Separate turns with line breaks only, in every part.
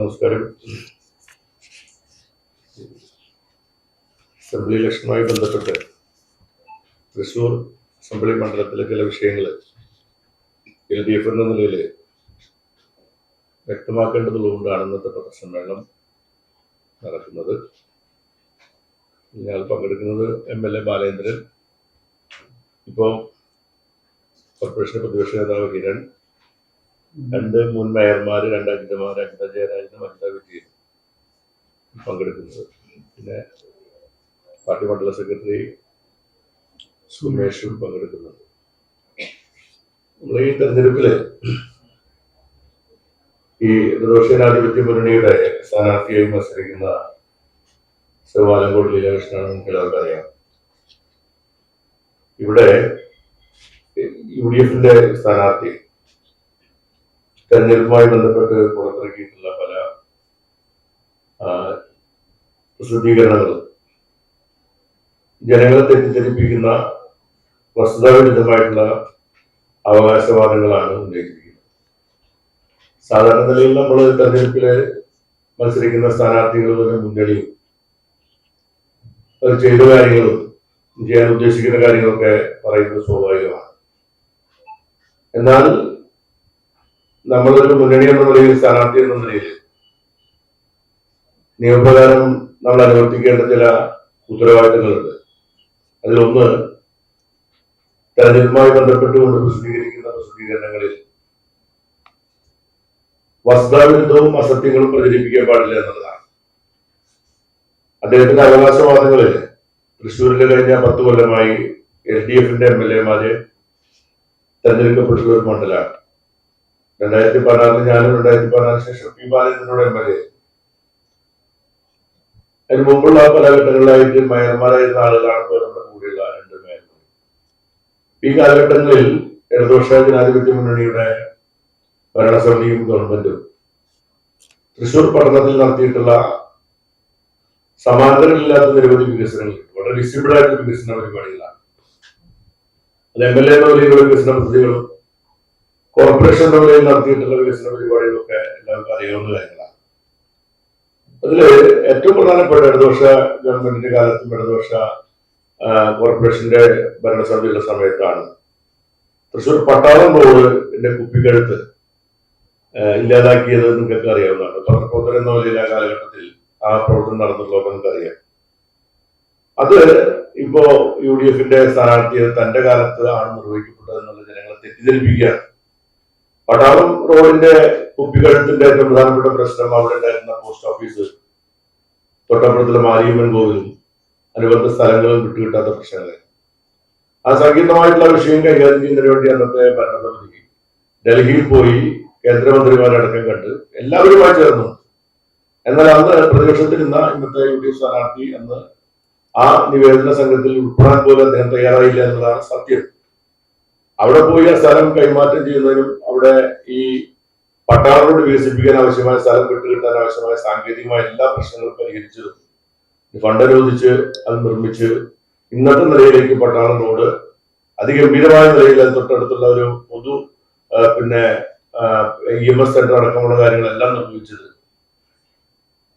നമസ്കാരം. അസംബ്ലി ഇലക്ഷനുമായി ബന്ധപ്പെട്ട് തൃശൂർ അസംബ്ലി മണ്ഡലത്തിലെ ചില വിഷയങ്ങൾ LDF എന്ന നിലയിൽ വ്യക്തമാക്കേണ്ടതുകൊണ്ടാണ് ഇന്നത്തെ പത്രസമ്മേളനം നടക്കുന്നത്. ഞാൻ പങ്കെടുക്കുന്നത് MLA ബാലേന്ദ്രൻ, ഇപ്പോൾ കോർപ്പറേഷന്റെ പ്രതിപക്ഷ നേതാവ് കിരൺ, 2 മുൻ മേയർമാർ, 2 അജിതമാർ, അജിത ജയരാജനും അജിത വിജയനും പങ്കെടുക്കുന്നത്. പിന്നെ പാർട്ടി മണ്ഡല സെക്രട്ടറി സുമേഷും പങ്കെടുക്കുന്നുണ്ട്. നമ്മൾ ഈ തെരഞ്ഞെടുപ്പില് ഈ ഇടതുപക്ഷജനാധിപത്യ മുന്നണിയുടെ സ്ഥാനാർത്ഥിയായി മത്സരിക്കുന്ന ആലങ്കോട് ലീലാകൃഷ്ണനാണ് നമുക്ക് എല്ലാവർക്കും അറിയാം. ഇവിടെ UDFന്റെ സ്ഥാനാർത്ഥി തെരഞ്ഞെടുപ്പുമായി ബന്ധപ്പെട്ട് പുറത്തിറക്കിയിട്ടുള്ള പല പ്രസിദ്ധീകരണങ്ങളും ജനങ്ങളെ തെറ്റിദ്ധരിപ്പിക്കുന്ന വസ്തുതാവിരുദ്ധമായിട്ടുള്ള അവകാശവാദങ്ങളാണ് ഉന്നയിച്ചിരിക്കുന്നത്. സാധാരണ നിലയിൽ നമ്മൾ തെരഞ്ഞെടുപ്പില് മത്സരിക്കുന്ന സ്ഥാനാർത്ഥികളുടെ മുന്നണിയും അവർ ചെയ്ത കാര്യങ്ങളും ചെയ്യാൻ ഉദ്ദേശിക്കുന്ന കാര്യങ്ങളൊക്കെ പറയുന്നത് സ്വാഭാവികമാണ്. എന്നാൽ നമ്മളൊരു മുന്നണി എന്ന നിലയിൽ, സ്ഥാനാർത്ഥി എന്ന നിലയിൽ നിയമപ്രകാരം നമ്മൾ അനുവർത്തിക്കേണ്ട ചില ഉത്തരവാദിത്തങ്ങളുണ്ട്. അതിലൊന്ന്, തെരഞ്ഞെടുപ്പുമായി ബന്ധപ്പെട്ടുകൊണ്ട് പ്രസിദ്ധീകരിക്കുന്ന പ്രസിദ്ധീകരണങ്ങളിൽ വസ്തുതാവിരുദ്ധവും അസത്യങ്ങളും പ്രചരിപ്പിക്കാൻ പാടില്ല എന്നുള്ളതാണ്. അദ്ദേഹത്തിന്റെ അവകാശവാദങ്ങളിൽ തൃശ്ശൂരിലെ കഴിഞ്ഞ 10 കൊല്ലമായി LDFന്റെ MLA തെരഞ്ഞെടുക്കപ്പെട്ടുള്ള ഒരു മണ്ഡലമാണ്. 2016 ഞാനും 2016 ശേഷം P ബാലേന്ദ്രനോട് MLA. അതിന് മുമ്പുള്ള പല ഘട്ടങ്ങളിലായിട്ട് മേയർമാരായിരുന്ന ആളുകളാണ് ഇപ്പോൾ നമ്മുടെ കൂടെയുള്ള 2 മേയർമാർ. ഈ കാലഘട്ടങ്ങളിൽ ഇടതുപക്ഷ ജനാധിപത്യ മുന്നണിയുടെ ഭരണസമിതിയും ഗവൺമെന്റും തൃശൂർ പട്ടണത്തിൽ നടത്തിയിട്ടുള്ള സമാന്തരമില്ലാത്ത നിരവധി വികസനങ്ങൾ, വളരെ വിസിബിൾ ആയിട്ടുള്ള വികസന പരിപാടികളാണ്. അത് MLA എന്ന നിലയിലുള്ള വികസന പദ്ധതികളും കോർപ്പറേഷൻ എന്ന നിലയിൽ നടത്തിയിട്ടുള്ള വികസന പരിപാടികളൊക്കെ എല്ലാവർക്കും അറിയാവുന്ന കാര്യങ്ങളാണ്. അതില് ഏറ്റവും പ്രധാനപ്പെട്ട ഇടതുപക്ഷ ഗവൺമെന്റിന്റെ കാലത്തും ഇടതുപക്ഷ കോർപ്പറേഷന്റെ ഭരണസമിതിയുള്ള സമയത്താണ് തൃശൂർ പട്ടാളം റോഡിന്റെ കുപ്പിക്കഴുത്ത് ഇല്ലാതാക്കിയത്. നിങ്ങൾക്ക് അറിയാവുന്നതാണ്. പത്രപ്രവർത്തകൻ എന്ന നിലയിൽ ആ കാലഘട്ടത്തിൽ ആ പ്രവർത്തനം നടന്നിട്ടുള്ളതൊക്കെ നമുക്കറിയാം. അത് ഇപ്പോ UDFന്റെ സ്ഥാനാർത്ഥി തന്റെ കാലത്ത് ആണ് നിർവഹിക്കപ്പെട്ടത് എന്നുള്ള ജനങ്ങളെ തെറ്റിദ്ധരിപ്പിക്കുകയാണ്. പട്ടാളം റോഡിന്റെ കുപ്പിക്കഴുത്തിന്റെ ഏറ്റവും പ്രധാനപ്പെട്ട പ്രശ്നം അവിടെ ഉണ്ടായിരുന്ന പോസ്റ്റ് ഓഫീസ്, തൊട്ടപ്പുറത്തുള്ള മാരിയമ്മൻ കോവിലും അനുബന്ധ സ്ഥലങ്ങളും വിട്ടുകിട്ടാത്ത പ്രശ്നങ്ങൾ. ആ സങ്കീർണമായിട്ടുള്ള വിഷയം കൈകാര്യം ചെയ്യുന്നതിന് വേണ്ടി അന്നത്തെ ഭരണസമിതി ഡൽഹിയിൽ പോയി കേന്ദ്രമന്ത്രിമാരടക്കം കണ്ട് എല്ലാവരുമായി ചേർന്നു. എന്നാൽ അന്ന് പ്രതിപക്ഷത്തിരുന്ന ഇന്നത്തെ UDF സ്ഥാനാർത്ഥി അന്ന് ആ നിവേദന സംഘത്തിൽ ഉൾപ്പെടാൻ പോലും അദ്ദേഹം തയ്യാറായില്ല എന്നതാണ് സത്യം. അവിടെ പോയി ആ സ്ഥലം കൈമാറ്റം ചെയ്യുന്നതിനും അവിടെ ഈ പട്ടാളം റോഡ് വികസിപ്പിക്കാൻ ആവശ്യമായ സ്ഥലം വിട്ടുകിട്ടാൻ ആവശ്യമായ സാങ്കേതികമായ എല്ലാ പ്രശ്നങ്ങളും പരിഹരിച്ച് ഫണ്ട് അനുവദിച്ച് അത് നിർമ്മിച്ച് ഇന്നത്തെ നിലയിലേക്ക് പട്ടാളം റോഡ് അതിഗംഭീരമായ നിലയിൽ തൊട്ടടുത്തുള്ള ഒരു പൊതു EMS സെന്റർ അടക്കമുള്ള കാര്യങ്ങളെല്ലാം നിർമ്മിച്ചത്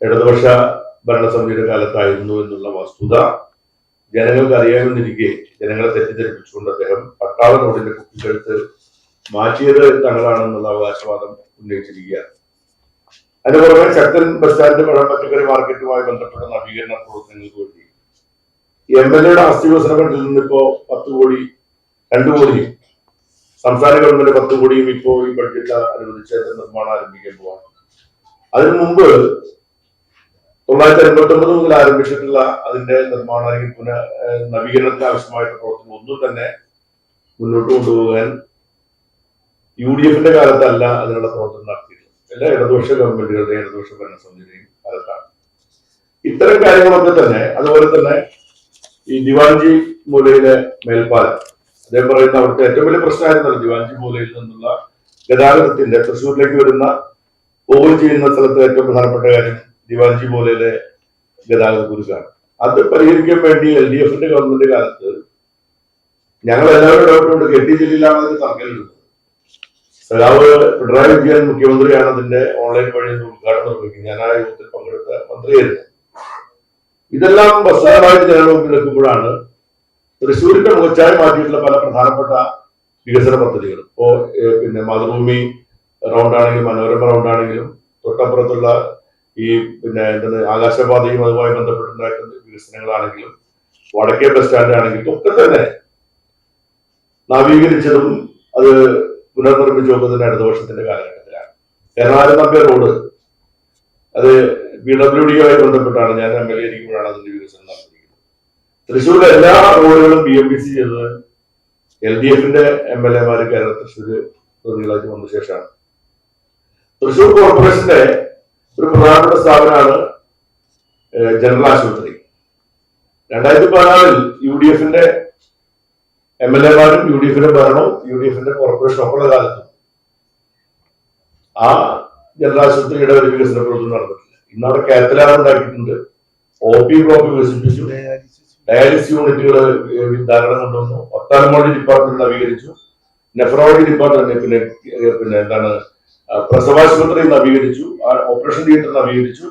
ഇടതുപക്ഷ ഭരണസമിതിയുടെ കാലത്തായിരുന്നു എന്നുള്ള വസ്തുത ജനങ്ങൾക്ക് അറിയാമെന്നിരിക്കെ ജനങ്ങളെ തെറ്റിദ്ധരിപ്പിച്ചുകൊണ്ട് അദ്ദേഹം പട്ടാളം റോഡിന്റെ കുപ്പിക്കഴുത്ത് മാറ്റിയത് തങ്ങളാണെന്നുള്ള അവകാശവാദം ഉന്നയിച്ചിരിക്കുകയാണ്. അതിന് പുറമെ ശക്തൻ ബസ് സ്റ്റാൻഡ് പച്ചക്കറി മാർക്കറ്റുമായി ബന്ധപ്പെട്ട നവീകരണ പ്രവർത്തനങ്ങൾക്ക് വേണ്ടി MLAയുടെ ആസ്തി വികസന ഫണ്ടിൽ നിന്ന് ഇപ്പോ 2 കോടി സംസ്ഥാന ഗവൺമെന്റ് 10 കോടിയും ഇപ്പോ ഈ ബഡ്ജറ്റ് അനുവദിച്ച് നിർമ്മാണം ആരംഭിക്കാൻ പോവാണ്. അതിനു മുമ്പ് 1989 മുതൽ ആരംഭിച്ചിട്ടുള്ള അതിന്റെ നിർമ്മാണ നവീകരണത്തിന് ആവശ്യമായിട്ട് പ്രവർത്തനം ഒന്നും തന്നെ മുന്നോട്ട് കൊണ്ടുപോകാൻ UDFന്റെ കാലത്തല്ല അതിനുള്ള പ്രവർത്തനം നടത്തിയിട്ടുള്ളത്. എല്ലാ ഇടതുപക്ഷ ഗവൺമെന്റുകളുടെയും ഇടതുപക്ഷ ഭരണസമിതിയുടെയും കാലത്താണ് ഇത്തരം കാര്യങ്ങളൊക്കെ തന്നെ. അതുപോലെ തന്നെ ഈ ദിവാൻജി മൂലയിലെ മേൽപ്പാലം, അദ്ദേഹം പറയുന്ന അവിടുത്തെ ഏറ്റവും വലിയ പ്രശ്നമായിരുന്നല്ലോ ദിവാൻജി മൂലയിൽ നിന്നുള്ള ഗതാഗതത്തിന്റെ തൃശ്ശൂരിലേക്ക് വരുന്ന പോവുകയും ചെയ്യുന്ന സ്ഥലത്ത് ഏറ്റവും പ്രധാനപ്പെട്ട കാര്യം ദിവാൻജി മൂലയിലെ ഗതാഗത കുരുക്കാണ്. അത് പരിഹരിക്കാൻ വേണ്ടി LDFന്റെ ഗവൺമെന്റ് കാലത്ത് ഞങ്ങൾ എല്ലാവരും ഇടപെട്ടുകൊണ്ട് KT ജലീലാണ് അതിന് തറക്കല്ലിടുന്നത്. സഖാവ് പിണറായി വിജയൻ മുഖ്യമന്ത്രിയാണ് അതിന്റെ ഓൺലൈൻ വഴി ഉദ്ഘാടനം നിർവഹിക്കുന്നത്. ഞാൻ ആ യോഗത്തിൽ പങ്കെടുത്ത മന്ത്രിയായിരുന്നു. ഇതെല്ലാം വസ്തുതകളായിട്ട് ജനങ്ങൾ മുമ്പിൽ വെക്കുമ്പോഴാണ് തൃശ്ശൂരിന്റെ മുഖച്ഛായ മാറ്റിയിട്ടുള്ള പല പ്രധാനപ്പെട്ട വികസന പദ്ധതികളും ഇപ്പോ പിന്നെ മാതൃഭൂമി റൗണ്ട് ആണെങ്കിലും മനോരമ റൗണ്ട് ആണെങ്കിലും തൊട്ടപ്പുറത്തുള്ള ഈ പിന്നെ എന്താണ് ആകാശപാതയും അതുമായി ബന്ധപ്പെട്ടുണ്ടാക്കുന്ന വികസനങ്ങളാണെങ്കിലും വടക്കേ ബസ് സ്റ്റാൻഡ് ആണെങ്കിലും ഒക്കെ തന്നെ നവീകരിച്ചതും അത് പുനർനിർമ്മിച്ചതൊക്കെ തന്നെ അടുത്ത വർഷത്തിന്റെ കാലഘട്ടത്തിലാണ്. എറണാകുളം തമ്പിയ റോഡ് അത് PWDയുമായി ബന്ധപ്പെട്ടാണ് ഞാൻ MLA ഇരിക്കുമ്പോഴാണ് അതിന്റെ വികസനം നടത്തിയിരിക്കുന്നത്. തൃശ്ശൂരിലെ എല്ലാ റോഡുകളും BMPC ചെയ്തത് LDFന്റെ MLA കേരള തൃശ്ശൂര് പ്രതികളായിട്ട് വന്ന ശേഷമാണ്. തൃശ്ശൂർ കോർപ്പറേഷന്റെ ഒരു പ്രധാനപ്പെട്ട സ്ഥാപനമാണ് ജനറൽ ആശുപത്രി. 2014 UDFന്റെ MLA-മാരും UDFന്റെ ഭരണവും UDFന്റെ കോർപ്പറേഷനും ഒക്കെയുള്ള കാലത്ത് ആ ജനറൽ ആശുപത്രിയുടെ ഒരു വികസന പ്രവർത്തനം നടന്നിട്ടില്ല. ഇന്നവിടെ കാത്തലാബ് ഉണ്ടാക്കിയിട്ടുണ്ട്, OP ബ്ലോക്ക് വികസിപ്പിച്ചു, ഡയാലിസിസ് യൂണിറ്റുകൾ ധാരാളം കൊണ്ടുവന്നു, ഒത്താൽമോളജി ഡിപ്പാർട്ട്മെന്റ് നവീകരിച്ചു, നെഫ്രോളജി ഡിപ്പാർട്ട്മെന്റ് പിന്നെ എന്താണ് പ്രസവാശുപത്രി നവീകരിച്ചു, ഓപ്പറേഷൻ തിയേറ്റർ നവീകരിച്ചു.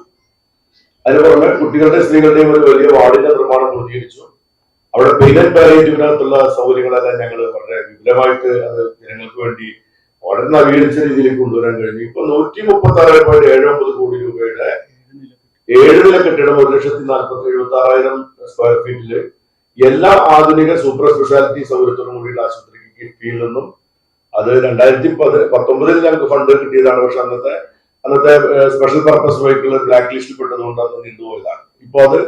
അതിന് പുറമെ കുട്ടികളുടെ സ്ത്രീകളുടെയും ഒരു വലിയ വാർഡിന്റെ നിർമ്മാണം പൂർത്തീകരിച്ചു. അവിടെ പെയിൻ ആൻഡ് പാലിയേറ്റീവിനകത്തുള്ള സൗകര്യങ്ങളെല്ലാം ഞങ്ങൾ വളരെ വിപുലമായിട്ട് അത് ജനങ്ങൾക്ക് വേണ്ടി വളരെ നവീകരിച്ച രീതിയിലേക്ക് കൊണ്ടുവരാൻ കഴിഞ്ഞു. ഇപ്പൊ 136.79 കോടി രൂപയുടെ 7 നില കെട്ടിടം 1,47,000 സ്ക്വയർ ഫീറ്റില് എല്ലാ ആധുനിക സൂപ്പർ സ്പെഷ്യാലിറ്റി സൗകര്യത്തോടും കൂടിയുള്ള ആശുപത്രിക്ക് കിഫ്ബിയിൽ നിന്നും അത് 2019 ഞങ്ങൾക്ക് ഫണ്ട് കിട്ടിയതാണ്. പക്ഷെ അന്നത്തെ സ്പെഷ്യൽ പർപ്പസ് വെഹിക്കിൾ ബ്ലാക്ക് ലിസ്റ്റിൽ പെട്ടതുകൊണ്ട് അത് നീണ്ടുപോയതാണ്. ഇപ്പൊ അത്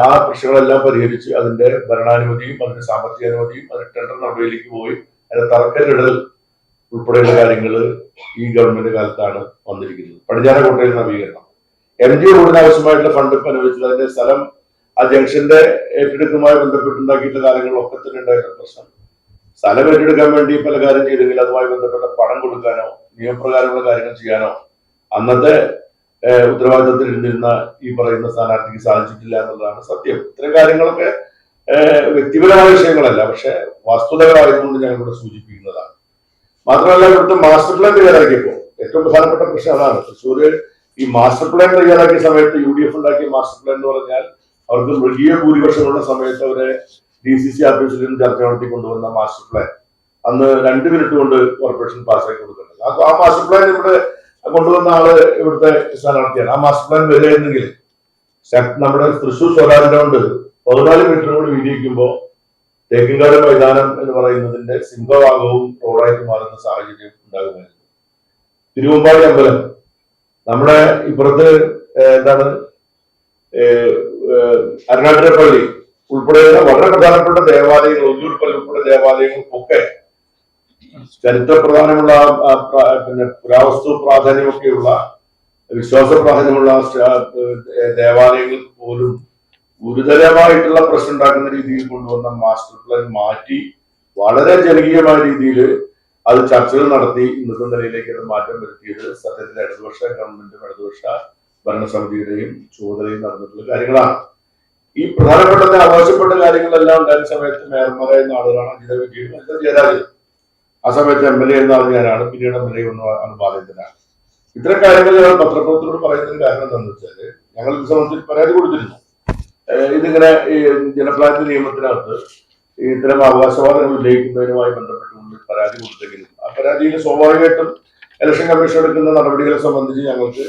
ആ പ്രശ്നങ്ങളെല്ലാം പരിഹരിച്ച് അതിന്റെ ഭരണാനുമതിയും അതിന്റെ സാമ്പത്തിക അനുമതിയും അതിന്റെ ടെൻഡർ നടപടിയിലേക്ക് പോയി അതിന്റെ തറക്കല്ലിടൽ ഉൾപ്പെടെയുള്ള കാര്യങ്ങൾ ഈ ഗവൺമെന്റ് കാലത്താണ് വന്നിരിക്കുന്നത്. പടിഞ്ഞാറക്കോട്ടയിൽ നവീകരണം, MG റോഡിന് ആവശ്യമായിട്ടുള്ള ഫണ്ട് അനുവദിച്ചത് അതിന്റെ സ്ഥലം ആ ജംഗ്ഷന്റെ ഏറ്റെടുക്കുമായി ബന്ധപ്പെട്ടുണ്ടാക്കിയിട്ടുള്ള കാര്യങ്ങളൊക്കെ തന്നെ ഉണ്ടായിരുന്ന പ്രശ്നം. സ്ഥലം ഏറ്റെടുക്കാൻ വേണ്ടി പല കാര്യം ചെയ്തെങ്കിൽ അതുമായി ബന്ധപ്പെട്ട പണം കൊടുക്കാനോ നിയമപ്രകാരമുള്ള കാര്യങ്ങൾ ചെയ്യാനോ അന്നത്തെ ഉത്തരവാദിത്തത്തിൽ ഇരുന്നിരുന്ന ഈ പറയുന്ന സ്ഥാനാർത്ഥിക്ക് സാധിച്ചിട്ടില്ല എന്നുള്ളതാണ് സത്യം. ഇത്തരം കാര്യങ്ങളൊക്കെ വ്യക്തിപരമായ വിഷയങ്ങളല്ല, പക്ഷെ വസ്തുതകളായതുകൊണ്ട് ഞാൻ ഇവിടെ സൂചിപ്പിക്കുന്നതാണ്. മാത്രമല്ല ഇവിടുത്തെ മാസ്റ്റർ പ്ലാൻ തയ്യാറാക്കിയപ്പോ ഏറ്റവും പ്രധാനപ്പെട്ട പ്രശ്നം അതാണ്. തൃശ്ശൂര് ഈ മാസ്റ്റർ പ്ലാൻ തയ്യാറാക്കിയ സമയത്ത് UDF ഉണ്ടാക്കിയ മാസ്റ്റർ പ്ലാൻ എന്ന് പറഞ്ഞാൽ അവർക്ക് വലിയ ഭൂരിപക്ഷമുള്ള സമയത്ത് അവരെ DCC ഓഫീസിൽ നിന്ന് ചർച്ച നടത്തി കൊണ്ടുവന്ന മാസ്റ്റർ പ്ലാൻ അന്ന് 2 മിനിറ്റ് കൊണ്ട് കോർപ്പറേഷൻ പാസ്സാക്കി കൊടുക്കേണ്ടത്. ആ മാസ്റ്റർ പ്ലാൻ ഇവിടെ കൊണ്ടുവന്ന ആള് ഇവിടുത്തെ സ്ഥാനാർത്ഥിയാണ്. ആ മാസ്റ്റർ പ്ലാൻ വരികയായിരുന്നെങ്കിൽ നമ്മുടെ തൃശ്ശൂർ സ്വരാജിന്റെ കൊണ്ട് 14 മീറ്റർ കൂടി വീതിക്കുമ്പോൾ തേക്കിൻകാട് മൈതാനം എന്ന് പറയുന്നതിന്റെ സിംഹഭാഗവും റോഡായിട്ട് മാറുന്ന സാഹചര്യം ഉണ്ടാകുമായിരുന്നു. തിരുവമ്പാടി അമ്പലം, നമ്മുടെ ഇപ്പുറത്ത് എന്താണ് അരുണാചലപ്പള്ളി ഉൾപ്പെടെയുള്ള വളരെ പ്രധാനപ്പെട്ട ദേവാലയങ്ങൾ, ഒല്ലൂർപ്പള്ളി ഉൾപ്പെടെ ദേവാലയങ്ങൾക്കൊക്കെ ചരിത്ര പ്രധാനമുള്ള പിന്നെ പുരാവസ്തു പ്രാധാന്യമൊക്കെയുള്ള വിശ്വാസ പ്രാധാന്യമുള്ള ദേവാലയങ്ങൾക്ക് പോലും ഗുരുതരമായിട്ടുള്ള പ്രശ്നം ഉണ്ടാക്കുന്ന രീതിയിൽ കൊണ്ടുവന്ന മാസ്റ്റർ പ്ലാൻ മാറ്റി വളരെ ജനകീയമായ രീതിയിൽ അത് ചർച്ചകൾ നടത്തി ഇന്നത്തെ നിലയിലേക്ക് അത് മാറ്റം വരുത്തിയത് സത്യത്തിൽ ഇടതുപക്ഷ ഗവൺമെന്റും ഇടതുപക്ഷ ഭരണസമിതിയുടെയും ചുമതലയും നടന്നിട്ടുള്ള കാര്യങ്ങളാണ്. ഈ പ്രധാനപ്പെട്ട ആവശ്യപ്പെട്ട കാര്യങ്ങളെല്ലാം ഉണ്ടായിരുന്ന സമയത്ത് മേയർമാരായിരുന്ന ആളുകളാണ് അജിത വിജയൻ, അജിത ജയരാജൻ. ആ സമയത്ത് MLA എന്ന ആൾ ഞാനാണ്, പിന്നീട് MLA ഒന്നാണ് ബാലേന്ദ്രനാണ്. ഇത്തരം കാര്യങ്ങൾ ഞങ്ങൾ പത്രപ്രവർത്തകരോട് പറയുന്നതിന് കാരണം എന്താണെന്ന് വെച്ചാൽ ഞങ്ങൾ ഇത് സംബന്ധിച്ച് പരാതി കൊടുത്തിരുന്നു. ഇതിങ്ങനെ ഈ ജനപ്രാതിനിധ്യ നിയമത്തിനകത്ത് ഇത്തരം അവകാശവാദങ്ങൾ ഉന്നയിക്കുന്നതിനുമായി ബന്ധപ്പെട്ടുകൊണ്ട് പരാതി കൊടുത്തെങ്കിലും ആ പരാതിയിൽ സ്വാഭാവികമായിട്ടും ഇലക്ഷൻ കമ്മീഷൻ എടുക്കുന്ന നടപടികളെ സംബന്ധിച്ച് ഞങ്ങൾക്ക്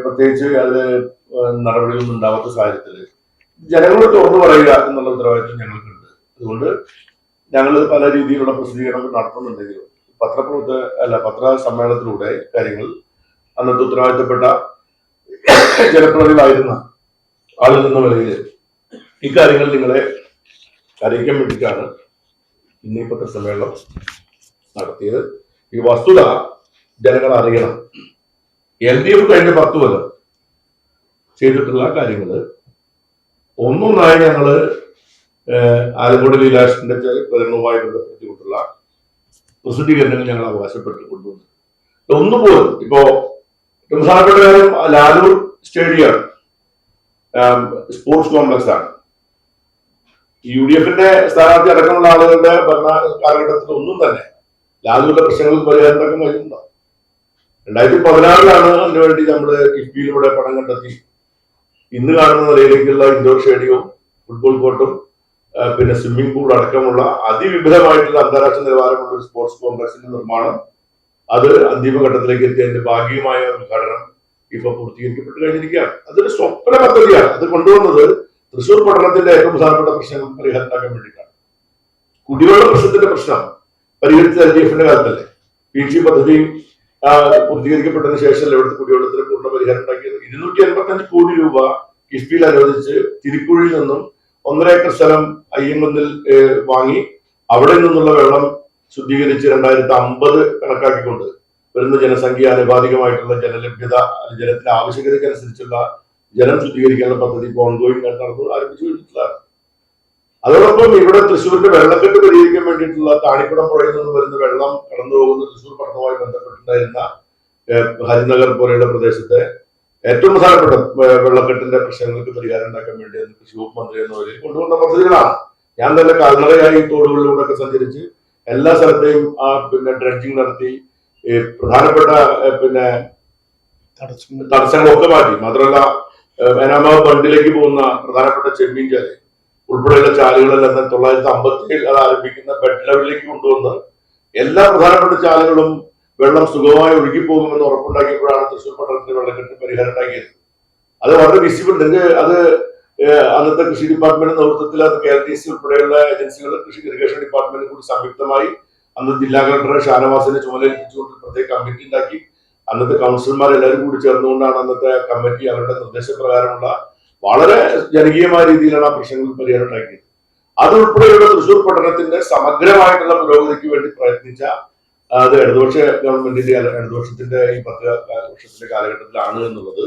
പ്രത്യേകിച്ച് അതിൽ നടപടികളൊന്നും ഉണ്ടാവാത്ത സാഹചര്യത്തിൽ ജനങ്ങളോട് തുറന്നു പറയുക എന്നുള്ള ഉത്തരവാദിത്വം ഞങ്ങൾക്കുണ്ട്. അതുകൊണ്ട് ഞങ്ങൾ പല രീതിയിലുള്ള പ്രസിദ്ധീകരണങ്ങൾ നടത്തുന്നുണ്ടെങ്കിലും പത്രസമ്മേളനത്തിലൂടെ കാര്യങ്ങൾ അന്നത്തെ ഉത്തരവാദിത്തപ്പെട്ട ജനപ്രതിനിധികളായിരുന്ന ആളിൽ നിന്ന നിലയിൽ ഇക്കാര്യങ്ങൾ നിങ്ങളെ അറിയിക്കാൻ വേണ്ടിയിട്ടാണ് ഇന്ന് ഈ പത്രസമ്മേളനം നടത്തിയത്. ഈ വസ്തുത ജനങ്ങൾ അറിയണം. LDF കഴിഞ്ഞ 10 കൊല്ലം ചെയ്തിട്ടുള്ള കാര്യങ്ങൾ ഒന്നൊന്നായി ഞങ്ങള് ആലങ്കോട് ലീലാഷിന്റെ പ്രചരണവുമായി ബന്ധപ്പെടുത്തിക്കൊണ്ടുള്ള പ്രസിദ്ധീകരണങ്ങൾ ഞങ്ങൾ അവകാശപ്പെട്ട് കൊണ്ടുവന്നു. ഒന്നുപോലും ഇപ്പോ പ്രധാനപ്പെട്ട കാര്യം ലാലൂർ സ്റ്റേഡിയം സ്പോർട്സ് കോംപ്ലക്സ് ആണ്. UDFന്റെ സ്ഥാനാർത്ഥി അടക്കമുള്ള ആളുകളുടെ ഭരണ കാലഘട്ടത്തിൽ ഒന്നും തന്നെ യാതൊരു പ്രശ്നങ്ങൾക്ക് പരിഹാരം ഉണ്ടാക്കാൻ കഴിയുന്നുണ്ടോ? 2016 അതിനുവേണ്ടി നമ്മള് കിഫ്ബിയിലൂടെ പണം കണ്ടെത്തി ഇന്ന് കാണുന്ന നിലയിലേക്കുള്ള ഇൻഡോർ സ്റ്റേഡിയവും ഫുട്ബോൾ കോർട്ടും പിന്നെ സ്വിമ്മിംഗ് പൂൾ അടക്കമുള്ള അതിവിപുലമായിട്ടുള്ള അന്താരാഷ്ട്ര നിലവാരമുള്ള ഒരു സ്പോർട്സ് കോംപ്ലക്സിന്റെ നിർമ്മാണം അത് അന്തിമഘട്ടത്തിലേക്ക് എത്തിയതിന്റെ ഭാഗികമായ ഉദ്ഘാടനം ഇപ്പൊ പൂർത്തീകരിക്കപ്പെട്ട് കഴിഞ്ഞിരിക്കുകയാണ്. അതൊരു സ്വപ്ന പദ്ധതിയാണ്. അത് കൊണ്ടുവന്നത് തൃശൂർ പട്ടണത്തിന്റെ ഏറ്റവും പ്രധാനപ്പെട്ട പ്രശ്നങ്ങൾ പരിഹാരം ഉണ്ടാക്കാൻ വേണ്ടിയിട്ടാണ്. കുടിവെള്ള പ്രശ്നത്തിന്റെ പ്രശ്നം പരിഹരിച്ച LDF കാലത്തല്ലേ PG പദ്ധതി പൂർത്തീകരിക്കപ്പെട്ടതിന് ശേഷം ഇവിടുത്തെ കുടിവെള്ളത്തിന് പൂർണ്ണ പരിഹാരം ഉണ്ടാക്കിയത്. 285 കോടി രൂപ കിഫ്ബിയിൽ അനുവദിച്ച് തിരുക്കുഴിയിൽ നിന്നും 1.5 ഏക്കർ സ്ഥലം അയ്യങ്കുന്നിൽ വാങ്ങി അവിടെ നിന്നുള്ള വെള്ളം ശുദ്ധീകരിച്ച് 2050 കണക്കാക്കിക്കൊണ്ട് വരുന്ന ജനസംഖ്യ ആനുപാതികമായിട്ടുള്ള ജലലഭ്യത ജലത്തിന്റെ ആവശ്യകതയ്ക്കനുസരിച്ചുള്ള ജലം ശുദ്ധീകരിക്കാനുള്ള പദ്ധതി ഇപ്പോൾ ഓൺഗോയിങ് നടന്നു ആരംഭിച്ചു കഴിഞ്ഞിട്ടുള്ളതാണ്. അതോടൊപ്പം ഇവിടെ തൃശ്ശൂരിന്റെ വെള്ളക്കെട്ട് പരിഹരിക്കാൻ വേണ്ടിയിട്ടുള്ള താണിക്കുടം പുഴയിൽ നിന്ന് വരുന്ന വെള്ളം കടന്നു പോകുന്ന തൃശ്ശൂർ പട്ടണവുമായി ബന്ധപ്പെട്ടിട്ടുണ്ടായിരുന്ന ഹരിനഗർ പോലെയുള്ള പ്രദേശത്തെ ഏറ്റവും പ്രധാനപ്പെട്ട വെള്ളക്കെട്ടിന്റെ പ്രശ്നങ്ങൾക്ക് പരിഹാരം ഉണ്ടാക്കാൻ വേണ്ടി തൃശ്ശൂർ മന്ത്രി എന്ന നിലയിൽ കൊണ്ടുവന്ന പദ്ധതികളാണ്. ഞാൻ തന്നെ കാൽനടയായി തോടുകളിലൂടെ ഒക്കെ സഞ്ചരിച്ച് എല്ലാ സ്ഥലത്തെയും പിന്നെ ഡ്രഡ്ജിങ് നടത്തി പ്രധാനപ്പെട്ട പിന്നെ തടസ്സങ്ങളൊക്കെ മാറ്റി. മാത്രമല്ല മേനാമാവ് ബണ്ടിലേക്ക് പോകുന്ന പ്രധാനപ്പെട്ട ചെമ്മീൻ ചാല് ഉൾപ്പെടെയുള്ള ചാലുകളെല്ലാം 1957 അത് ആരംഭിക്കുന്ന ബെഡ് ലെവലിലേക്ക് കൊണ്ടുവന്ന് എല്ലാ പ്രധാനപ്പെട്ട ചാലുകളും വെള്ളം സുഗമമായി ഒഴുകിപ്പോകുമെന്ന് ഉറപ്പുണ്ടാക്കിയപ്പോഴാണ് തൃശ്ശൂർ പട്ടണത്തിന്റെ വെള്ളക്കെട്ടിന് പരിഹാരം ഉണ്ടാക്കിയത്. അത് വളരെ വിസിബിൾ. അത് അന്നത്തെ കൃഷി ഡിപ്പാർട്ട്മെന്റ് നേതൃത്വത്തിൽ അത് KLDC ഉൾപ്പെടെയുള്ള ഏജൻസികൾ കൃഷി ഇറിഗേഷൻ ഡിപ്പാർട്ട്മെന്റ് കൂടി സംയുക്തമായി അന്ന് ജില്ലാ കളക്ടറെ ഷാനവാസിനെ ചുമതലയേൽപ്പിച്ചുകൊണ്ട് പ്രത്യേക കമ്മിറ്റി ഉണ്ടാക്കി. അന്നത്തെ കൗൺസിലർമാർ എല്ലാവരും കൂടി ചേർന്നുകൊണ്ടാണ് അന്നത്തെ കമ്മിറ്റി അവരുടെ നിർദ്ദേശപ്രകാരമുള്ള വളരെ ജനകീയമായ രീതിയിലാണ് ആ പ്രശ്നങ്ങൾക്ക് പരിഹാരം ഉണ്ടാക്കിയത്. അതുൾപ്പെടെയുള്ള തൃശ്ശൂർ പട്ടണത്തിന്റെ സമഗ്രമായിട്ടുള്ള പുരോഗതിക്ക് വേണ്ടി പ്രയത്നിച്ച അത് ഇടതുപക്ഷ ഗവൺമെന്റിന്റെ ഇടതുപക്ഷത്തിന്റെ ഈ 10 വർഷത്തിന്റെ കാലഘട്ടത്തിലാണ് എന്നുള്ളത്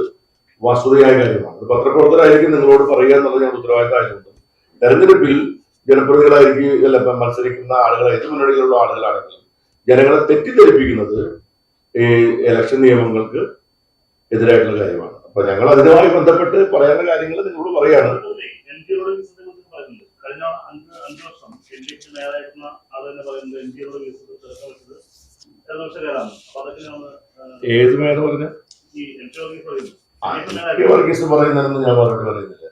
വസ്തുതയായ കാര്യമാണ്. അത് പത്രപ്രവർത്തകരായിരിക്കും നിങ്ങളോട് പറയുക എന്നുള്ളത് ഞാൻ ഉത്തരവാദിത്തമായതുകൊണ്ട് തെരഞ്ഞെടുപ്പിൽ ജനപ്രതിനിധികളായിരിക്കും മത്സരിക്കുന്ന ആളുകൾ ഏത് മുന്നണിയിലുള്ള ആളുകളാണെങ്കിലും ജനങ്ങളെ തെറ്റിദ്ധരിപ്പിക്കുന്നത് ഈ ഇലക്ഷൻ നിയമങ്ങൾക്ക് എതിരായിട്ടുള്ള കാര്യമാണ്. അപ്പൊ ഞങ്ങൾ അതിനുമായി ബന്ധപ്പെട്ട് പറയാനുള്ള കാര്യങ്ങൾ നിങ്ങളോട് പറയാണ്.
കഴിഞ്ഞ 5 വർഷം LDF മേയറായിരുന്ന ആൾ തന്നെ പറയുന്നത് NGO
ഏത് മേയർ പറഞ്ഞ വർഗീസ് പറയുന്നതെന്ന് ഞാൻ മറുപടി പറയുന്നില്ല.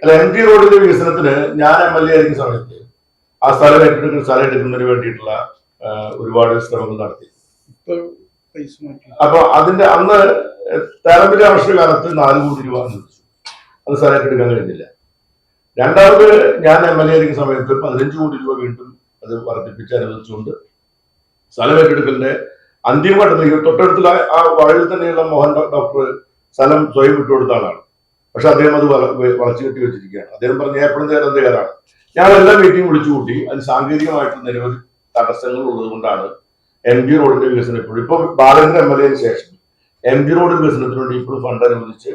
അല്ല, MG റോഡിന്റെ വികസനത്തിന് ഞാൻ MLA ആയിരിക്കുന്ന സമയത്ത് ആ സ്ഥലം എടുക്കുന്നതിന് വേണ്ടിയിട്ടുള്ള ഒരുപാട് ശ്രമങ്ങൾ നടത്തി. അപ്പൊ അതിന്റെ അന്ന് പാരമ്പര്യ രാഷ്ട്രീയ കാലത്ത് 4 കോടി രൂപ അനുവദിച്ചു. അത് സ്ഥലം ഏറ്റെടുക്കാൻ കഴിഞ്ഞില്ല. രണ്ടാമത് ഞാൻ MLA ആയിരിക്കുന്ന സമയത്ത് 15 കോടി രൂപ വീണ്ടും അത് വർദ്ധിപ്പിച്ച് അനുവദിച്ചുകൊണ്ട് സ്ഥലം ഏറ്റെടുക്കലിന്റെ അന്തിമഘട്ടത്തിലേക്ക് തൊട്ടടുത്തുള്ള ആ വാഴയിൽ തന്നെയുള്ള മോഹൻ ഡോക്ടർ സ്ഥലം സ്വയം വിട്ടുകൊടുത്ത ആളാണ്. പക്ഷെ അദ്ദേഹം അത് വളച്ചു കെട്ടി വെച്ചിരിക്കുകയാണ്. അദ്ദേഹം പറഞ്ഞ എപ്പോഴും തയ്യാറാണ്. ഞാൻ എല്ലാ മീറ്റിംഗ് വിളിച്ചു കൂട്ടി. അതിന് സാങ്കേതികമായിട്ടുള്ള നിരവധി തടസ്സങ്ങൾ ഉള്ളത് കൊണ്ടാണ് MG റോഡിന്റെ വികസനം ഇപ്പൊ ബാലന്റെ MLA ശേഷം MG റോഡ് വികസനത്തിന് വേണ്ടി ഇപ്പോഴും ഫണ്ട് അനുവദിച്ച്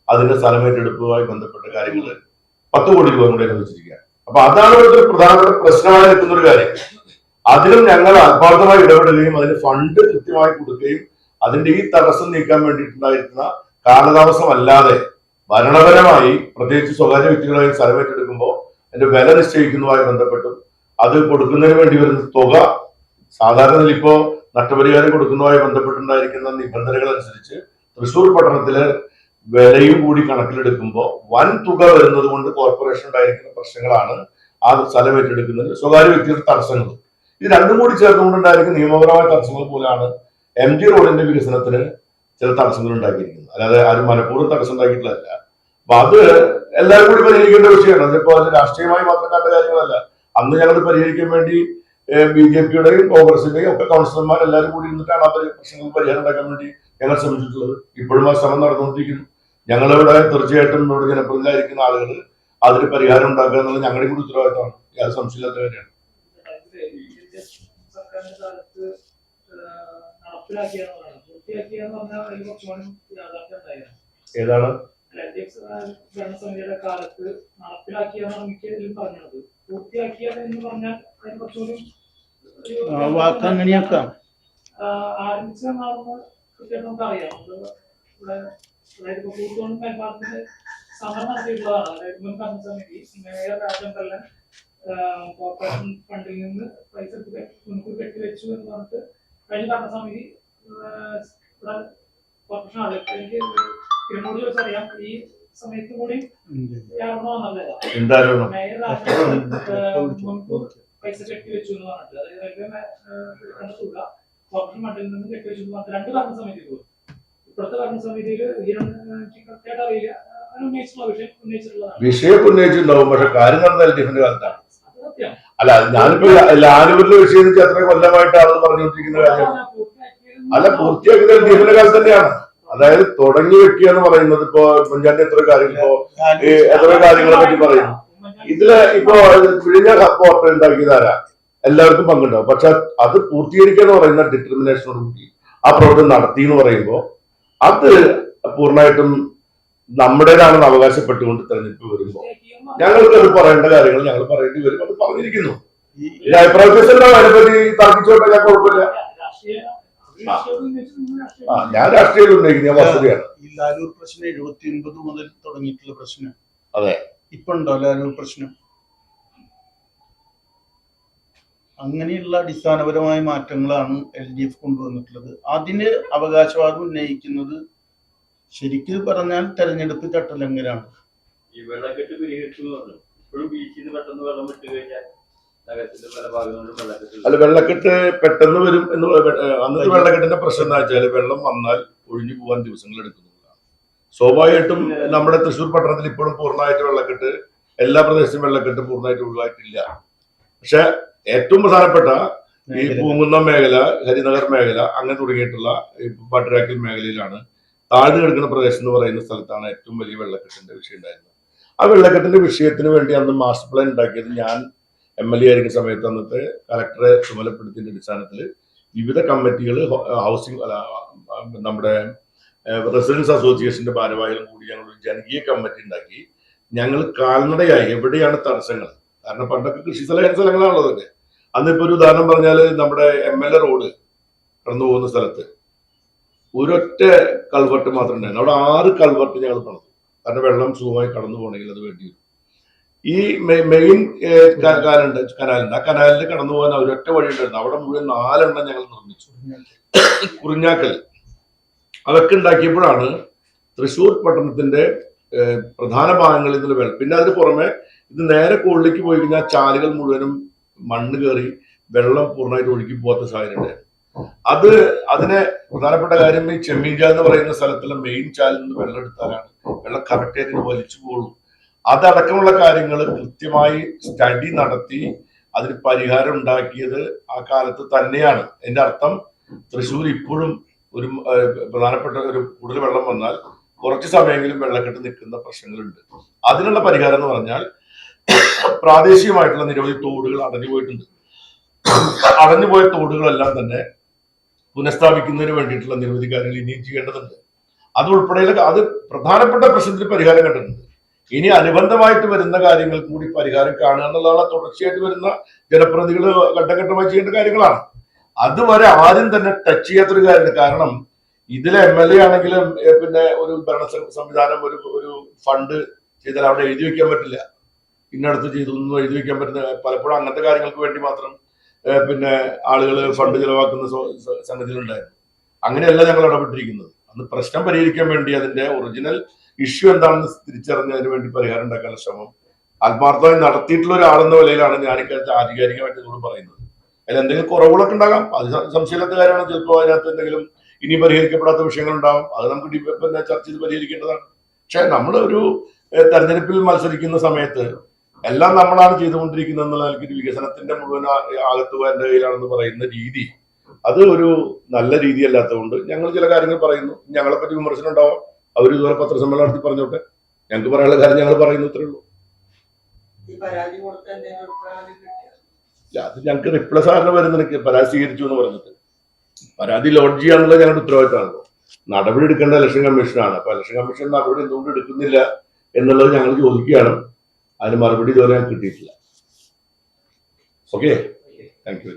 അതിന്റെ സ്ഥലം ഏറ്റെടുപ്പുമായി ബന്ധപ്പെട്ട കാര്യങ്ങൾ 10 കോടി രൂപ കൂടി അനുവദിച്ചിരിക്കുകയാണ്. അപ്പൊ അതാണ് ഒരു പ്രധാനപ്പെട്ട പ്രശ്നമായി നിൽക്കുന്ന ഒരു കാര്യം. അതിലും ഞങ്ങൾ ആത്മാർത്ഥമായി ഇടപെടുകയും അതിന് ഫണ്ട് കൃത്യമായി കൊടുക്കുകയും അതിന്റെ ഈ തടസ്സം നീക്കാൻ വേണ്ടിയിട്ടുണ്ടായിരുന്ന കാലതാമസമല്ലാതെ ഭരണപരമായി പ്രത്യേകിച്ച് സ്വകാര്യ വ്യക്തികളായി സ്ഥലം ഏറ്റെടുക്കുമ്പോൾ അതിന്റെ വില നിശ്ചയിക്കുന്നതുമായി ബന്ധപ്പെട്ടും അത് കൊടുക്കുന്നതിന് വേണ്ടി വരുന്ന തുക സാധാരണ ഇപ്പോ നഷ്ടപരിഹാരം കൊടുക്കുന്നതുമായി ബന്ധപ്പെട്ടുണ്ടായിരിക്കുന്ന നിബന്ധനകൾ അനുസരിച്ച് തൃശ്ശൂർ പട്ടണത്തിലെ വിലയും കൂടി കണക്കിലെടുക്കുമ്പോൾ വൻ തുക വരുന്നത് കൊണ്ട് കോർപ്പറേഷൻ ഉണ്ടായിരിക്കുന്ന പ്രശ്നങ്ങളാണ് ആ സ്ഥലം ഏറ്റെടുക്കുന്നതിന് സ്വകാര്യ വ്യക്തികളുടെ തടസ്സങ്ങൾ. ഇത് രണ്ടും കൂടി ചേർന്നുകൊണ്ടുണ്ടായിരിക്കുന്ന നിയമപരമായ തടസ്സങ്ങൾ പോലെയാണ് MG റോഡിന്റെ വികസനത്തിന് ചില തടസ്സങ്ങൾ ഉണ്ടാക്കിയിരിക്കുന്നത്. അല്ലാതെ ആരും മനഃപൂർവ്വം തടസ്സം ഉണ്ടാക്കിയിട്ടില്ല. അപ്പൊ അത് എല്ലാവരും കൂടി പരിഹരിക്കേണ്ട വിഷയമാണ്. അതിപ്പോ അത് രാഷ്ട്രീയമായി മാത്രം കണ്ട കാര്യങ്ങളല്ല. അന്ന് ഞങ്ങൾ പരിഹരിക്കാൻ വേണ്ടി BJPയുടെയും കോൺഗ്രസിന്റെയും ഒക്കെ കൗൺസിലർമാർ എല്ലാവരും കൂടി ഇരുന്നിട്ടാണ് ആ പ്രശ്നങ്ങൾ പരിഹാരം ഉണ്ടാക്കാൻ വേണ്ടി ഞങ്ങൾ ശ്രമിച്ചിട്ടുള്ളത്. ഇപ്പോഴും ആ ശ്രമം നടന്നുകൊണ്ടിരിക്കുന്നു. ഞങ്ങളിവിടെ തീർച്ചയായിട്ടും ഇവിടെ ജനപ്രതിനിധിയായിരിക്കുന്ന ആളുകൾ അതിന് പരിഹാരം ഉണ്ടാക്കുക എന്നുള്ളത് ഞങ്ങളുടെ കൂടി ഉത്തരവാദിത്തമാണ്. യാതൊരു സംശയമില്ലാത്ത കാര്യമാണ്. ഏതാണ്
ഭരണസമിതിയുടെ കാലത്ത് നടപ്പിലാക്കിയെന്നാണ് മിക്കതിലും പറഞ്ഞത്. പൂർത്തിയാക്കിയത് എന്ന് പറഞ്ഞാൽ അതിന് കുറച്ചുകൂടി ആരംഭിച്ചതെന്നാണെന്ന് കൃത്യമായിട്ട് നമുക്ക് അറിയാം. ഇവിടെ അതായത് ഇപ്പൊ കൂത്തുകൊണ്ട് മേൽപ്പാലത്തിന്റെ സമരം നടത്തിയിട്ടുള്ളതാണ്. അതായത് മുൻ ഭരണസമിതി മേയർ രാജൻ കല്ലൻ
കോർപ്പറേഷൻ ഫണ്ടിൽ നിന്ന് പൈസ മുൻകൂർ കെട്ടിവെച്ചു എന്ന് പറഞ്ഞിട്ട് കഴിഞ്ഞ ഭരണസമിതി കോർപ്പറേഷൻ ആളുകൾ എനിക്ക് ഇതിനോട് ചോദിച്ചറിയാം ഈ സമയത്ത് കൂടി മുൻകൂർ പൈസ കെട്ടിവെച്ചു എന്ന് പറഞ്ഞിട്ട് അതായത് റെയിൽവേ തുക കോർപ്പറേഷൻ ഫണ്ടിൽ നിന്ന് കെട്ടിവെച്ചു എന്ന് പറഞ്ഞിട്ട് 2 ഭരണസമിതി പോയി. ഇപ്പോഴത്തെ ഭരണസമിതിയിൽ കൃത്യമായിട്ട് അറിയില്ല
വിഷയം ഉന്നയിച്ചിട്ടുണ്ടാവും, പക്ഷെ കാര്യം നടന്ന ഡിഫറെന്റ് കാലത്താണ്. അല്ല, ഞാനിപ്പോ ലാലൂരിലെ വിഷയം എത്ര കൊല്ലമായിട്ട് ആളുകൾ പറഞ്ഞുകൊണ്ടിരിക്കുന്ന കാര്യം അല്ല, പൂർത്തിയാക്കുന്ന ഡിഫറെന്റ് കാലത്ത് തന്നെയാണ്. അതായത് തുടങ്ങി വെക്കുക എന്ന് പറയുന്നത് ഇപ്പോ ഉമ്മൻചാണ്ടി എത്ര കാര്യം ഇപ്പോ എത്ര കാര്യങ്ങളെ പറ്റി പറയുന്നു. ഇതില് ഇപ്പോ വിഴിഞ്ഞ പോർട്ട് ഉണ്ടാക്കിയതാരാ, എല്ലാവർക്കും പങ്കുണ്ടാവും. പക്ഷെ അത് പൂർത്തീകരിക്കുക എന്ന് പറയുന്ന ഡിറ്റർമിനേഷനോട് കൂടി ആ പ്രവർത്തനം നടത്തി എന്ന് പറയുമ്പോൾ അത് പൂർണ്ണമായിട്ടും നമ്മുടേതാണെന്ന് അവകാശപ്പെട്ടുകൊണ്ട് തെരഞ്ഞെടുപ്പ് വരുമ്പോൾ ഞങ്ങൾക്ക് അത് പറയേണ്ട കാര്യങ്ങൾ ഞങ്ങൾ പറയേണ്ടി വരും. അത് പറഞ്ഞിരിക്കുന്നു. അഭിപ്രായ വ്യത്യാസം അതിനെപ്പറ്റി തർക്കിച്ചോട്ടെ, ഞാൻ കുഴപ്പമില്ല. ഞാൻ രാഷ്ട്രീയം ഉന്നയിക്കുന്ന വസ്തുതയാണ്.
ഈ ലാലൂർ പ്രശ്നം 79 മുതൽ തുടങ്ങിയിട്ടുള്ള പ്രശ്നം.
അതെ,
ഇപ്പൊ ഉണ്ടോ ലാലൂർ പ്രശ്നം? അങ്ങനെയുള്ള അടിസ്ഥാനപരമായ മാറ്റങ്ങളാണ് LDF കൊണ്ടുവന്നിട്ടുള്ളത്. അതിന് അവകാശവാദം ഉന്നയിക്കുന്നത് ശരിക്കും പറഞ്ഞാൽ തെരഞ്ഞെടുപ്പ് ചട്ടലംഘനാണ്.
ഈ വെള്ളക്കെട്ട് പരിഹരിച്ചു ഇപ്പോഴും ബീച്ചിൽ പെട്ടെന്ന് വെള്ളം വിട്ടു കഴിഞ്ഞാൽ
അല്ല, വെള്ളക്കെട്ട് പെട്ടെന്ന് വരും എന്ന് അന്നത്തെ വെള്ളക്കെട്ടിന്റെ പ്രശ്നം എന്താ വെച്ചാൽ വെള്ളം വന്നാൽ ഒഴിഞ്ഞു പോകാൻ ദിവസങ്ങൾ എടുക്കുന്നതാണ്. സ്വാഭാവികമായിട്ടും നമ്മുടെ തൃശ്ശൂർ പട്ടണത്തിൽ ഇപ്പോഴും പൂർണ്ണമായിട്ട് വെള്ളക്കെട്ട്, എല്ലാ പ്രദേശത്തും വെള്ളക്കെട്ട് പൂർണ്ണമായിട്ട് ഒഴിവായിട്ടില്ല. പക്ഷെ ഏറ്റവും പ്രധാനപ്പെട്ട ഈ പൂങ്കുന്നം മേഖല, ഹരിനഗർ മേഖല, അങ്ങനെ തുടങ്ങിയിട്ടുള്ള പട്ടരാക്കൽ മേഖലയിലാണ് താഴ്ന്നു കിടക്കുന്ന പ്രദേശം എന്ന് പറയുന്ന സ്ഥലത്താണ് ഏറ്റവും വലിയ വെള്ളക്കെട്ടിന്റെ വിഷയം ഉണ്ടായിരുന്നത്. ആ വെള്ളക്കെട്ടിന്റെ വിഷയത്തിന് വേണ്ടി അന്ന് മാസ്റ്റർ പ്ലാൻ ഉണ്ടാക്കിയത് ഞാൻ MLA ആയിരിക്കുന്ന സമയത്ത് അന്നത്തെ കലക്ടറെ ചുമതലപ്പെടുത്തിയതിന്റെ അടിസ്ഥാനത്തിൽ വിവിധ കമ്മിറ്റികൾ, ഹൗസിംഗ് നമ്മുടെ റെസിഡൻസ് അസോസിയേഷന്റെ ഭാരവാഹികളും കൂടി ഞങ്ങൾ ഒരു ജനകീയ കമ്മിറ്റി ഉണ്ടാക്കി. ഞങ്ങൾ കാൽനടയായി എവിടെയാണ് തടസ്സങ്ങൾ, കാരണം പണ്ടൊക്കെ കൃഷി സ്ഥലങ്ങളാണുള്ളതൊക്കെ. അന്നിപ്പോ ഒരു ഉദാഹരണം പറഞ്ഞാൽ നമ്മുടെ MLA റോഡ് കടന്നു പോകുന്ന സ്ഥലത്ത് ഒരൊറ്റ കൾവർട്ട് മാത്രം ഉണ്ടായിരുന്നു. അവിടെ 6 കൾവർട്ട് ഞങ്ങൾ പണിതു. കാരണം വെള്ളം സുഖമായി കടന്നു പോകണമെങ്കിൽ അത് വേണ്ടി വരും. ഈ മെയിൻ കനാലുണ്ട്, ആ കനാലിൽ കടന്നു പോകാൻ ഒരൊറ്റ വഴി ഉണ്ടായിരുന്നു. അവിടെ മുഴുവൻ 4 എണ്ണം ഞങ്ങൾ നിർമ്മിച്ചു. കുറിഞ്ഞാക്കൽ അതൊക്കെ ഉണ്ടാക്കിയപ്പോഴാണ് തൃശ്ശൂർ പട്ടണത്തിന്റെ പ്രധാന ഭാഗങ്ങളിൽ നിന്ന് വെള്ളം, പിന്നെ അതിന് പുറമെ ഇത് നേരെ കോളിലേക്ക് പോയി കഴിഞ്ഞാൽ ചാലുകൾ മുഴുവനും മണ്ണ് കയറി വെള്ളം പൂർണ്ണമായിട്ട് ഒഴുകി പോകാത്ത സാഹചര്യം ഉണ്ടായിരുന്നു. അതിന് പ്രധാനപ്പെട്ട കാര്യം ഈ ചെമ്മീൻചാൽ എന്ന് പറയുന്ന സ്ഥലത്തുള്ള മെയിൻ ചാലിൽ നിന്ന് വെള്ളം എടുത്താലാണ് വെള്ളം കറക്റ്റായിട്ട് വലിച്ചു പോകുള്ളൂ. അതടക്കമുള്ള കാര്യങ്ങൾ കൃത്യമായി സ്റ്റഡി നടത്തി അതിന് പരിഹാരം ഉണ്ടാക്കിയത് ആ കാലത്ത് തന്നെയാണ്. എന്റെ അർത്ഥം തൃശ്ശൂർ ഇപ്പോഴും ഒരു പ്രധാനപ്പെട്ട ഒരു കൂടുതൽ വെള്ളം വന്നാൽ കുറച്ച് സമയമെങ്കിലും വെള്ളക്കെട്ട് നിൽക്കുന്ന പ്രശ്നങ്ങളുണ്ട്. അതിനുള്ള പരിഹാരം എന്ന് പറഞ്ഞാൽ പ്രാദേശികമായിട്ടുള്ള നിരവധി തോടുകൾ അടഞ്ഞുപോയിട്ടുണ്ട്. അടഞ്ഞുപോയ തോടുകളെല്ലാം തന്നെ പുനഃസ്ഥാപിക്കുന്നതിന് വേണ്ടിയിട്ടുള്ള നിരവധി കാര്യങ്ങൾ ഇനിയും ചെയ്യേണ്ടതുണ്ട്. അതുൾപ്പെടെയുള്ള അത് പ്രധാനപ്പെട്ട പ്രശ്നത്തിന് പരിഹാരം കണ്ടിട്ടുണ്ട്. ഇനി അനുബന്ധമായിട്ട് വരുന്ന കാര്യങ്ങൾക്ക് കൂടി പരിഹാരം കാണുക എന്നുള്ളതാണ് തുടർച്ചയായിട്ട് വരുന്ന ജനപ്രതിനിധികൾ ഘട്ടഘട്ടമായി ചെയ്യേണ്ട കാര്യങ്ങളാണ്. അതുവരെ ആരും തന്നെ ടച്ച് ചെയ്യാത്തൊരു കാര്യമാണ്. കാരണം ഇതിലെ MLA ആണെങ്കിലും പിന്നെ ഒരു ഭരണ സംവിധാനം ഒരു ഫണ്ട് ചെയ്താൽ അവിടെ എഴുതി വെക്കാൻ പറ്റില്ല. ഇന്നടത്ത് ചെയ്തു ഒന്നും എഴുതി വെക്കാൻ പറ്റുന്ന പലപ്പോഴും അങ്ങനത്തെ കാര്യങ്ങൾക്ക് വേണ്ടി മാത്രം പിന്നെ ആളുകൾ ഫണ്ട് ചെലവാക്കുന്ന സംഗതികളുണ്ടായിരുന്നു. അങ്ങനെയല്ല ഞങ്ങൾ ഇടപെട്ടിരിക്കുന്നത്. അന്ന് പ്രശ്നം പരിഹരിക്കാൻ വേണ്ടി അതിന്റെ ഒറിജിനൽ ഇഷ്യൂ എന്താണെന്ന് തിരിച്ചറിഞ്ഞ് അതിന് വേണ്ടി പരിഹാരം ഉണ്ടാക്കാനുള്ള ശ്രമം ആത്മാർത്ഥമായി നടത്തിയിട്ടുള്ള ഒരാളെന്ന നിലയിലാണ് ഞാൻ ഇക്കാലത്ത് ആധികാരികമായിട്ട് ഇതോട് പറയുന്നത്. അതിൽ എന്തെങ്കിലും കുറവുകളൊക്കെ ഉണ്ടാകാം, അത് സംശയമില്ലാത്ത കാര്യമാണ്. ചിലപ്പോൾ അതിനകത്ത് എന്തെങ്കിലും ഇനി പരിഹരിക്കപ്പെടാത്ത വിഷയങ്ങൾ ഉണ്ടാവും, അത് നമുക്ക് പിന്നെ ചർച്ച ചെയ്ത് പരിഹരിക്കേണ്ടതാണ്. പക്ഷെ നമ്മൾ ഒരു തെരഞ്ഞെടുപ്പിൽ മത്സരിക്കുന്ന സമയത്ത് എല്ലാം നമ്മളാണ് ചെയ്തുകൊണ്ടിരിക്കുന്നത് എന്നുള്ള നിലയ്ക്ക് വികസനത്തിന്റെ മുഴുവൻ ആകത്തുക എന്റെ കയ്യിലാണെന്ന് പറയുന്ന രീതി അത് ഒരു നല്ല രീതി അല്ലാത്തതുകൊണ്ട് ഞങ്ങൾ ചില കാര്യങ്ങൾ പറയുന്നു. ഞങ്ങളെ പറ്റി വിമർശനം ഉണ്ടാവാം, അവർ ഇതുപോലെ പത്രസമ്മേളനം നടത്തി പറഞ്ഞോട്ടെ. ഞങ്ങൾക്ക് പറയാനുള്ള കാര്യം ഞങ്ങൾ പറയുന്നു, ഇത്രേ ഉള്ളൂ. അത് ഞങ്ങൾക്ക് റിപ്ലൈ സാറിന് വരുന്ന പരാതി സ്വീകരിച്ചു എന്ന് പറഞ്ഞിട്ട് പരാതി ലോഡ്ജ് ചെയ്യാന്നുള്ളത് ഞങ്ങളുടെ ഉത്തരവാദിത്തമാണല്ലോ. നടപടി എടുക്കേണ്ട ഇലക്ഷൻ കമ്മീഷനാണ്. അപ്പൊ ഇലക്ഷൻ കമ്മീഷൻ നടപടി എന്തുകൊണ്ട് എടുക്കുന്നില്ല എന്നുള്ളത് ഞങ്ങൾ ചോദിക്കുകയാണ്. അതിന് മറുപടി ഇതുവരെ ഞങ്ങൾക്ക് കിട്ടിയിട്ടില്ല. Okay, thank you.